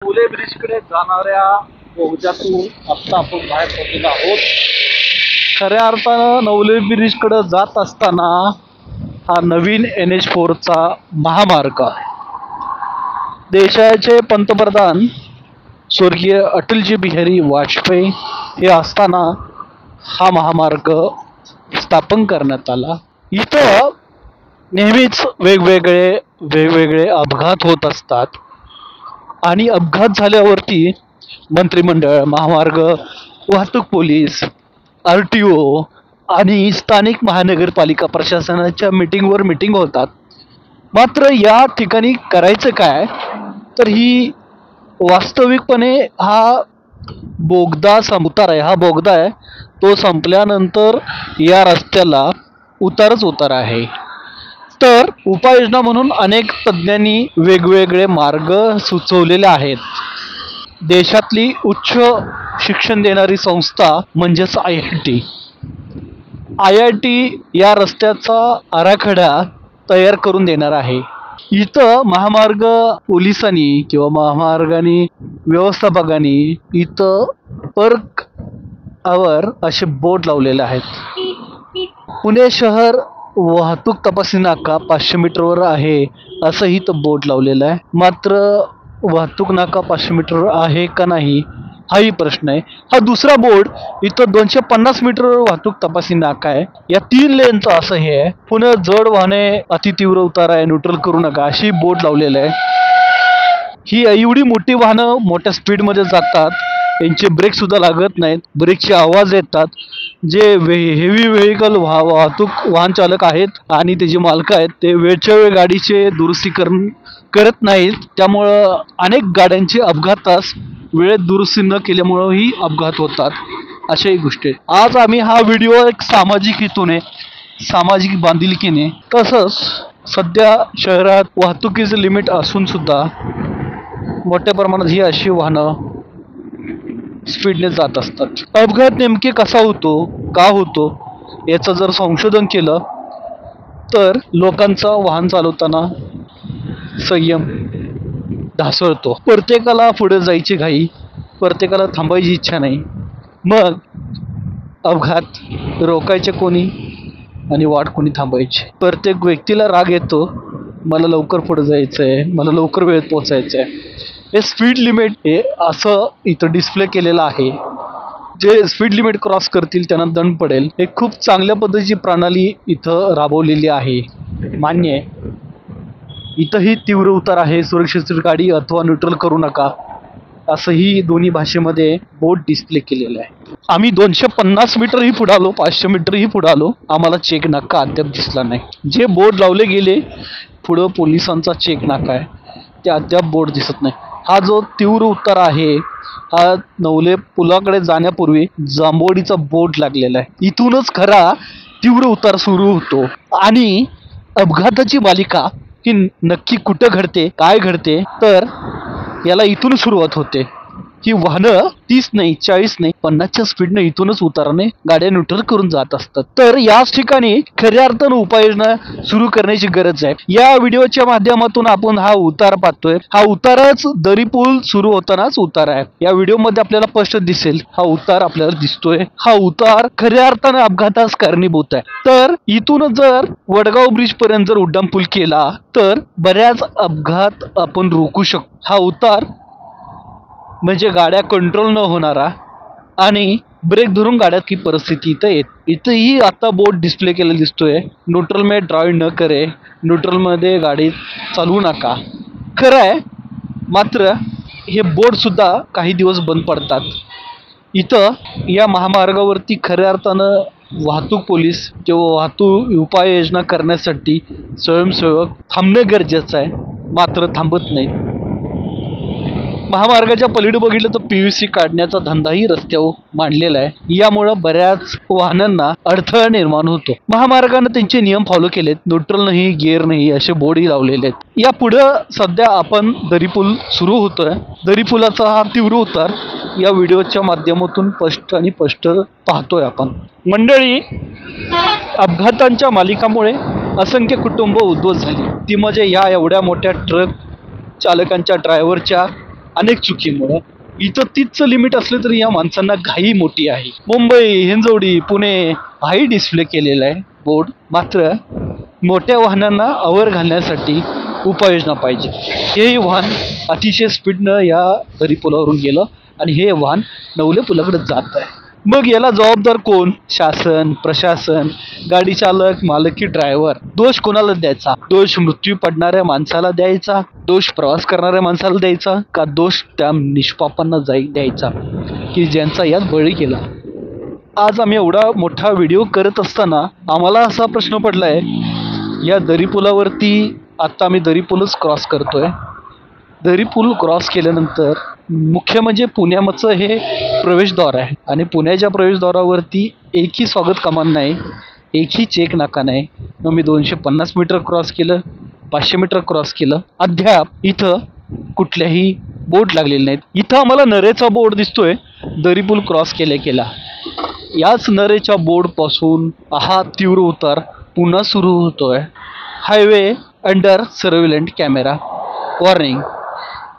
फुले ब्रिजकडे जाणाऱ्या बोगद्यातून आता आपण बाहेर पडलेलो आहोत. खऱ्या अर्थानं नवले ब्रिजकडे जात असताना हा नवीन NH4चा महामार्ग आहे. देशाचे पंतप्रधान स्वर्गीय अटलजी बिहारी वाजपेयी हे असताना हा महामार्ग स्थापन करण्यात आला. इथं नेहमीच वेगवेगळे अपघात होत असतात आणि अपघात झाल्यावरती मंत्रिमंडळ, महामार्ग वाहतूक पोलीस, RTO आणि स्थानिक महानगरपालिका प्रशासनाच्या मीटिंग होतात. मात्र या ठिकाणी करायचं काय, तर ही वास्तविकपणे हा बोगदा संपणार आहे. हा बोगदा आहे तो संपल्यानंतर या रस्त्याला उतार आहे. तर उपाययोजना म्हणून अनेक तज्ज्ञांनी वेगवेगळे मार्ग सुचवलेले आहेत. देशातली उच्च शिक्षण देणारी संस्था म्हणजेच IIT या रस्त्याचा आराखडा तयार करून देणार आहे. इथं महामार्ग पोलिसांनी किंवा महामार्गाने व्यवस्थापकांनी इथं पर्क आवर असे बोर्ड लावलेले आहेत. पुणे शहर वाहतूक तपासणी नाका 500 मीटरवर आहे असंही इथं बोर्ड लावलेलं आहे. मात्र वाहतूक नाका 500 मीटरवर आहे का नाही हाही प्रश्न आहे. हा दुसरा बोर्ड इथं 250 मीटरवर वाहतूक तपासणी नाका आहे. या 3 लेनचं असं हे आहे. पुन्हा जड वाहने अतितीव्र उतार आहे, न्यूट्रल करू नका अशी बोर्ड लावलेलं आहे. ही एवढी मोठी वाहनं मोठ्या स्पीडमध्ये जातात, यांचे ब्रेक सुद्धा लागत नाहीत, ब्रेकचे आवाज येतात. जे हेवी व्हेकल वाहन चालक आहेत आणि त्याचे मालक आहेत ते वेळच्या वेळ गाडीचे दुरुस्तीकरण करत नाहीत. त्यामुळं अनेक गाड्यांचे अपघातास वेळेत दुरुस्ती न केल्यामुळंही अपघात होतात. अशाही गोष्टी आज आम्ही हा व्हिडिओ एक सामाजिक हेतूने, सामाजिक बांधिलकीने, तसंच सध्या शहरात वाहतुकीचं लिमिट असून सुद्धा मोठ्या प्रमाणात ही अशी वाहनं स्पीडने जात असतात. अपघात नेमके कसा होतो, का होतो याचं जर संशोधन केलं तर लोकांचा वाहन चालवताना संयम ढासळतो. प्रत्येकाला पुढे जायची घाई, प्रत्येकाला थांबायची इच्छा नाही. मग अपघात रोकायचे कोणी आणि वाट कोणी थांबायची. प्रत्येक व्यक्तीला राग येतो, मला लवकर पुढे जायचं आहे, मला लवकर वेळेत पोचायचं आहे. हे स्पीड लिमिट हे असं इथं डिस्प्ले केलेलं आहे. जे स्पीड लिमिट क्रॉस करतील त्यांना दंड पडेल. हे खूप चांगल्या पद्धतीची प्रणाली इथं राबवलेली आहे, मान्य आहे. इथंही तीव्र उतार आहे, सुरक्षित गाडी अथवा न्यूट्रल करू नका असंही दोन्ही भाषेमध्ये बोर्ड डिस्प्ले केलेलं आहे. आम्ही 250 मीटरही पुढे आलो, 500 मीटरही पुढे आलो, आम्हाला चेक नाका अद्याप दिसला नाही. जे बोर्ड लावले गेले पुढं पोलिसांचा चेक नाका आहे ते अद्याप बोर्ड दिसत नाही. हा जो तीव्र उतार आहे हा नवले पुलाकडे जाण्यापूर्वी जांभोळीचा बोर्ड लागलेला आहे. इथूनच खरा तीव्र उतार सुरू होतो आणि अपघाताची मालिका ही नक्की कुठं घडते, काय घडते, तर याला इथून सुरुवात होते. ही वाहनं 30 नाही, 40 नाही, 50च्या स्पीडनं इथूनच उताराने गाड्या न्यूट्रल करून जात असतात. तर याच ठिकाणी खऱ्या अर्थानं उपाययोजना सुरू करण्याची गरज आहे. या व्हिडिओच्या माध्यमातून आपण हा उतार पाहतोय. हा उतारच दरी पूल सुरू होतानाच उतार आहे. या व्हिडिओमध्ये आपल्याला स्पष्ट दिसेल हा उतार आपल्याला दिसतोय. हा उतार खऱ्या अर्थानं अपघातास कारणीभूत आहे. तर इथून जर वडगाव ब्रिज पर्यंत जर उड्डाणपूल केला तर बऱ्याच अपघात आपण रोखू शकतो. हा उतार म्हणजे गाड्या कंट्रोल न होणारा आणि ब्रेक धरून गाड्यात की परिस्थिती इथं येत. इथंही आता बोर्ड डिस्प्ले केलेला दिसतोय, न्यूट्रल में ड्राइव न करे, न्यूट्रलमध्ये गाडी चालवू नका. खरं आहे, मात्र हे बोर्ड सुद्धा काही दिवस बंद पडतात. इथं या महामार्गावरती खऱ्या अर्थानं वाहतूक पोलीस किंवा वाहतूक उपाययोजना करण्यासाठी स्वयंसेवक थांबणं गरजेचं आहे, मात्र थांबत नाही. महामार्गाच्या पलीकडे बघितलं तर PVC काढण्याचा धंदाही रस्त्यावर मांडलेला आहे. यामुळं बऱ्याच वाहनांना अडथळा निर्माण होतो. महामार्गानं त्यांचे नियम फॉलो केलेत, न्यूट्रल नाही, गिअर नाही असे बोर्डही लावलेले आहेत. या पुढं सध्या आपण दरीपूल सुरू होतोय. दरीपुलाचा हा तीव्र उतार या व्हिडिओच्या माध्यमातून स्पष्ट पाहतोय आपण. मंडळी, अपघातांच्या मालिकामुळे असंख्य कुटुंब उद्ध्वस्त झाली. ती म्हणजे या एवढ्या मोठ्या ट्रक चालकांच्या, ड्रायव्हरच्या अनेक चुकीमुळं. इथं 30चं लिमिट असलं तरी या माणसांना घाई मोठी आहे. मुंबई, हिंजवडी, पुणे हाही डिस्प्ले केलेला आहे बोर्ड. मात्र मोठ्या वाहनांना आवर घालण्यासाठी उपाययोजना पाहिजे. हे वाहन अतिशय स्पीडनं या दरी पुलावरून गेलं आणि हे वाहन नवले पुलाकडे जात आहे. मग याला जबाबदार कोण? शासन, प्रशासन, गाडी चालक, मालक की ड्रायव्हर? दोष कोणाला द्यायचा? दोष मृत्यू पडणाऱ्या माणसाला द्यायचा, दोष प्रवास करणाऱ्या माणसाला द्यायचा, का दोष त्या निष्पापांना द्यायचा की ज्यांचा यात बळी गेला? आज आम्ही एवढा मोठा व्हिडिओ करत असताना आम्हाला असा प्रश्न पडलाय, या दरी पुलावरती आत्ता आम्ही दरी पूलच क्रॉस करतोय. दरी पूल क्रॉस केल्यानंतर मुख्य म्हणजे पुण्याचं हे प्रवेशद्वार आहे आणि पुण्याच्या प्रवेशद्वारावरती एकही स्वागत कमान नाही, एकही चेक नाका नाही. मग मी 250 मीटर क्रॉस केलं, 500 मीटर क्रॉस केलं, अद्याप इथं कुठल्याही बोर्ड लागलेले नाहीत. इथं आम्हाला नरेचा बोर्ड दिसतोय दरी पूल क्रॉस केल्या. याच नरेच्या बोर्डपासून हा तीव्र उतार पुन्हा सुरू होतोय. Highway under surveillance camera warning.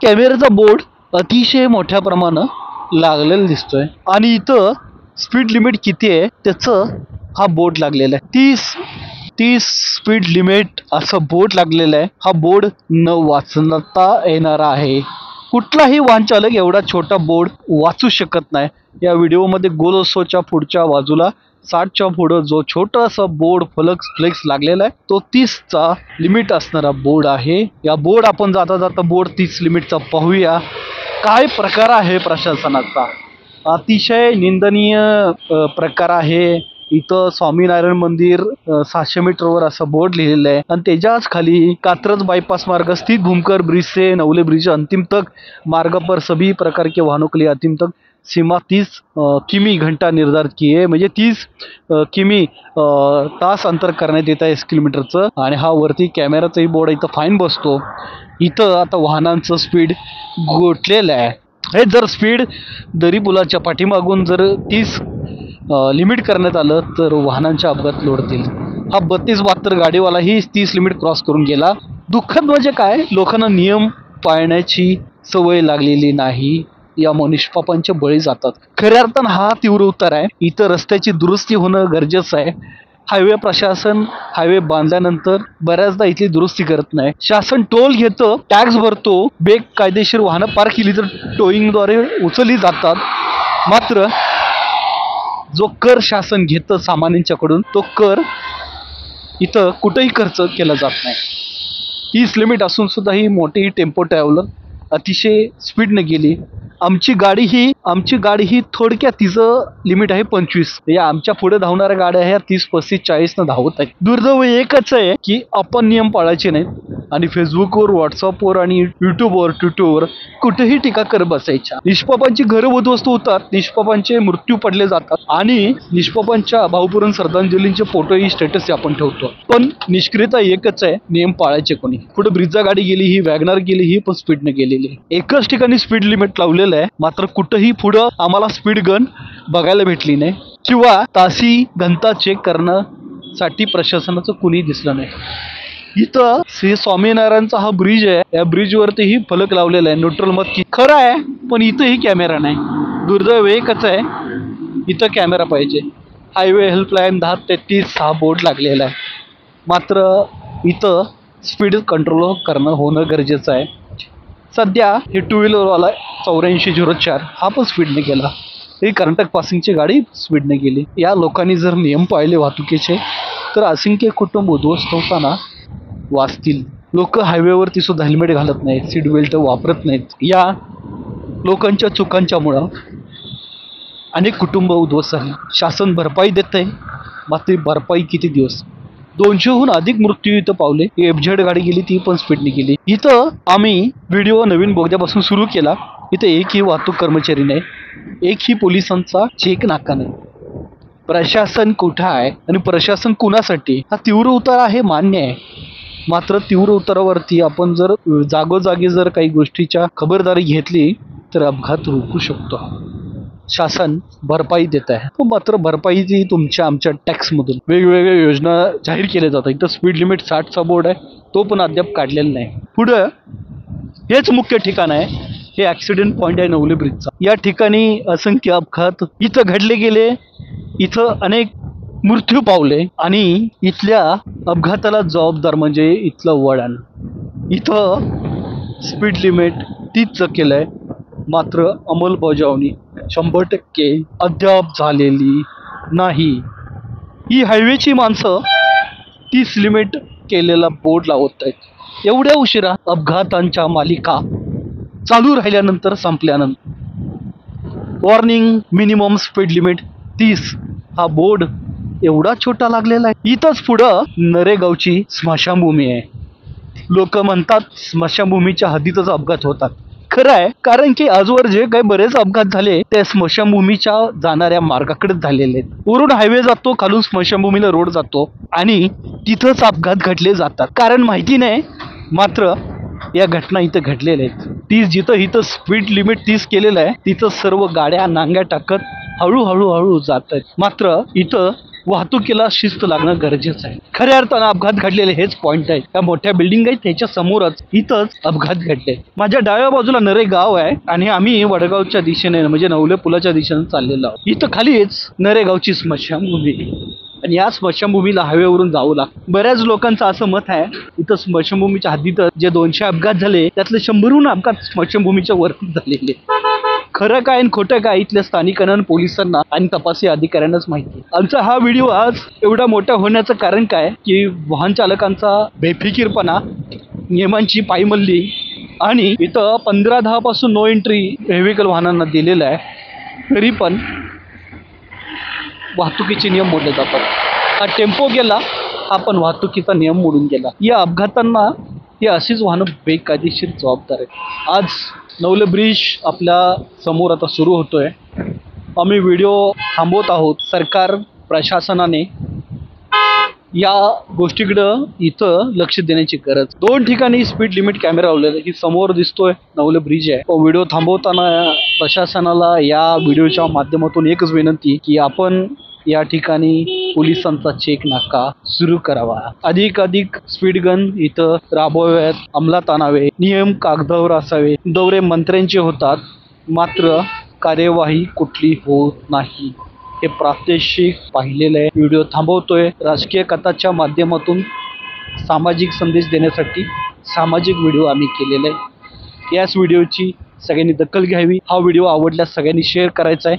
कॅमेऱ्याचा बोर्ड अतिशय मोठ्या प्रमाणात लागलेला दिसतोय आणि इथं स्पीड लिमिट किती आहे त्याचं हा बोर्ड लागलेला आहे. 30 स्पीड लिमिट असं बोर्ड लागलेलं आहे. हा बोर्ड न वाचता येणारा आहे. कुठलाही वाहन चालक एवढा छोटा बोर्ड वाचू शकत नाही. या व्हिडिओमध्ये गोलोसोच्या पुढच्या बाजूला 60च्या पुढं जो छोटासा बोर्ड फ्लेक्स लागलेला आहे तो 30चा लिमिट असणारा बोर्ड आहे. या बोर्ड आपण जाता जाता बोर्ड 30 लिमिटचा पाहूया. काय प्रकार आहे प्रशासनाचा? अतिशय निंदनीय प्रकार आहे. इथं स्वामीनारायण मंदिर 700 मीटरवर असं बोर्ड लिहिलेलं आहे आणि त्याच्याच खाली कात्रज बायपास मार्ग स्थित भूमकर ब्रिज से नवले ब्रिज अंतिम तक मार्ग पर सभी प्रकार के वाहनों के लिए अंतिम तक सीमा 30 किमी घंटा निर्धारित की आहे. म्हणजे 30 किमी तास अंतर करण्यात येत आहे 1 किलोमीटरचं. आणि हा वरती कॅमेराचाही बोर्ड इथं फाईन बसतो. इथं आता वाहनांचं स्पीड गोठलेलं आहे. हे जर स्पीड दरी पुलाच्या पाठीमागून जर 30 लिमिट करण्यात आलं तर वाहनांच्या अपघात लोडतील. हा 32-72 गाडीवालाही 30 लिमिट क्रॉस करून गेला. दुःखद म्हणजे काय, लोकांना नियम पाळण्याची सवय लागलेली नाही. या निष्पापांचे बळी जातात. खऱ्या अर्थानं हा तीव्र उतार आहे. इथं रस्त्याची दुरुस्ती होणं गरजेचं आहे. हायवे प्रशासन हायवे बांधल्यानंतर बऱ्याचदा इथली दुरुस्ती करत नाही. शासन टोल घेतं, टॅक्स भरतो, बेकायदेशीर वाहनं पार्क केली तर टोईंगद्वारे उचलली जातात. मात्र जो कर शासन घेतं सामान्यांच्याकडून तो कर इथं कुठेही खर्च केला जात नाही. 30 लिमिट असून सुद्धा ही मोठी टेम्पो ट्रॅव्हलर अतिशय स्पीडनं गेली. आमची गाडी ही थोडक्यात तिचं लिमिट आहे 25. या आमच्या पुढे धावणाऱ्या गाड्या ह्या 30, 35, 40 धावत आहेत. दुर्दैव एकच आहे की आपण नियम पाळायचे नाहीत आणि फेसबुकवर, व्हॉट्सअपवर आणि युट्यूबवर, ट्विटरवर कुठेही टीका करत बसायच्या. निष्पापांची घरं उद्ध्वस्त होतात, निष्पापांचे मृत्यू पडले जातात आणि निष्पापांच्या भावपूर्ण श्रद्धांजलींचे फोटोही स्टेटस आपण ठेवतो. पण निष्क्रियता एकच आहे, नियम पाळायचे कोणी. पुढे ब्रिजचा गाडी गेली, ही वॅगनर गेली, ही पण स्पीडने गेलेली. एकच ठिकाणी स्पीड लिमिट लावलेलं आहे, मात्र कुठेही पुढं आम्हाला स्पीड गन बघायला भेटली नाही किंवा तासी घंटा चेक करण्यासाठी प्रशासनाचं कुणी दिसलं नाही. इथं श्री स्वामीनारायणचा हा ब्रिज आहे. या ब्रिजवरतीही फलक लावलेला आहे न्यूट्रल मत की खरं आहे, पण इथंही कॅमेरा नाही. दुर्दैव एकच आहे, इथं कॅमेरा पाहिजे. हायवे हेल्पलाईन 1033 हा बोर्ड लागलेला आहे. मात्र इथं स्पीड कंट्रोल करणं होणं गरजेचं आहे. सध्या हे 2 व्हीलरवाला 8404 हा पण स्पीडने गेला. ही कर्नाटक पासिंगची गाडी स्पीडने गेली. या लोकांनी जर नियम पाळले वाहतुकीचे तर असंख्य कुटुंब उद्ध्वस्त होताना वाचतील. लोक हायवेवरती सुद्धा हेल्मेट घालत नाहीत, सीट बेल्ट वापरत नाहीत. या लोकांच्या चुकांच्यामुळं अनेक कुटुंब उद्ध्वस्त झाली. शासन भरपाई देत आहे, मात्र भरपाई किती दिवस? 200हून अधिक मृत्यू इथं पावले. एफझेड गाडी गेली, ती पण स्पीडने गेली. इथं आम्ही व्हिडिओ नवीन बोगद्यापासून सुरू केला. इथं एकही वाहतूक कर्मचारी नाही, एकही पोलिसांचा चेक नाका नाही. प्रशासन कुठं आहे आणि प्रशासन कुणासाठी? हा तीव्र उतार आहे, मान्य आहे. मात्र तीव्र उतारावरती आपण जर जागोजागी जर काही गोष्टीच्या खबरदारी घेतली तर अपघात रोखू शकतो. शासन भरपाई देत आहे, मात्र भरपाई जी तुमच्या आमच्या टॅक्समधून वेगवेगळ्या योजना जाहीर केल्या जातात. इथं स्पीड लिमिट 60चा बोर्ड आहे, तो पण अद्याप काढलेला नाही. पुढं हेच मुख्य ठिकाण आहे हे ॲक्सिडेंट पॉईंट आहे नवले ब्रिजचा. या ठिकाणी असंख्य अपघात इथं घडले गेले, इथं अनेक मृत्यू पावले आणि इथल्या अपघाताला जबाबदार म्हणजे इथलं वळण. इथं स्पीड लिमिट 30चं केलं आहे, मात्र अंमलबजावणी 100% अद्याप झालेली नाही. ही हायवेची माणसं 30 लिमिट केलेला बोर्ड लावत आहेत. एवढ्या उशिरा अपघातांच्या मालिका चालू राहिल्यानंतर संपल्यानंतर वॉर्निंग मिनिमम स्पीड लिमिट 30 हा बोर्ड एवढा छोटा लागलेला आहे. इथंच पुढं नरेगावची स्मशानभूमी आहे. लोक म्हणतात स्मशानभूमीच्या हद्दीतच अपघात होतात. खरं आहे, कारण की आजवर जे काही बरेच अपघात झाले ते स्मशानभूमीच्या जाणाऱ्या मार्गाकडेच झालेले आहेत. वरून हायवे जातो, खालून स्मशानभूमीला रोड जातो आणि तिथंच अपघात घडले जातात. कारण माहिती नाही, मात्र या घटना इथं घडलेल्या आहेत. 30 जिथं इथं स्पीड लिमिट 30 केलेलं आहे तिथं सर्व गाड्या नांग्या टाकत हळूहळू जात आहेत. मात्र इथं वाहतुकीला शिस्त लागणं गरजेचं आहे. खऱ्या अर्थानं अपघात घडलेले हेच पॉईंट आहे. त्या मोठ्या बिल्डिंग आहेत त्याच्या समोरच इथंच अपघात घडले. माझ्या डाव्या बाजूला नरेगाव आहे आणि आम्ही वडगावच्या दिशेने म्हणजे नवले पुलाच्या दिशेने चाललेलो आहोत. इथं खालीच नरेगावची स्मशानभूमी आणि या स्मशानभूमीला हायवेवरून जाऊ लागतं. बऱ्याच लोकांचं असं मत आहे इथं स्मशानभूमीच्या हद्दीत जे 200 अपघात झाले त्यातले 100हून अपघात स्मशानभूमीच्या वरती झालेले. खरं काय आणि खोटं काय इथल्या स्थानिकांना, पोलिसांना आणि तपासी अधिकाऱ्यांनाच माहिती. आमचा हा व्हिडिओ आज एवढा मोठा होण्याचं कारण काय की वाहन चालकांचा बेफिकीरपणा, नियमांची पायमल्ली आणि इथं 15-10 पासून नो एंट्री व्हेहिकल वाहनांना दिलेलं आहे, तरी पण वाहतुकीचे नियम मोडले जातात. हा टेम्पो गेला, हा पण वाहतुकीचा नियम मोडून गेला. या अपघातांना ही अशीच वाहनं बेकायदेशीर जबाबदार आहेत. आज नवले ब्रिज आपल्या समोर आता सुरू होतोय. आम्ही व्हिडिओ थांबवत आहोत. सरकार प्रशासनाने या गोष्टीकडं इथं लक्ष देण्याची गरज. 2 ठिकाणी स्पीड लिमिट कॅमेरा लावलेला आहे. ही समोर दिसतोय नवले ब्रिज आहे. व्हिडिओ थांबवताना प्रशासनाला या व्हिडिओच्या माध्यमातून एकच विनंती की आपण या ठिकाणी पोलिसांचा चेक नाका सुरू करावा. अधिक स्पीड गन इथं राबवाव्यात, अंमलात आणावे. नियम कागदावर असावे. दौरे मंत्र्यांचे होतात, मात्र कार्यवाही कुठली होत नाही. हे प्रात्यक्षिक पाहिलेलं आहे. व्हिडिओ थांबवतोय. राजकीय कथाच्या माध्यमातून सामाजिक संदेश देण्यासाठी सामाजिक व्हिडिओ आम्ही केलेला आहे. याच व्हिडिओची सगळ्यांनी दखल घ्यावी. हा व्हिडिओ आवडल्यास सगळ्यांनी शेअर करायचा आहे.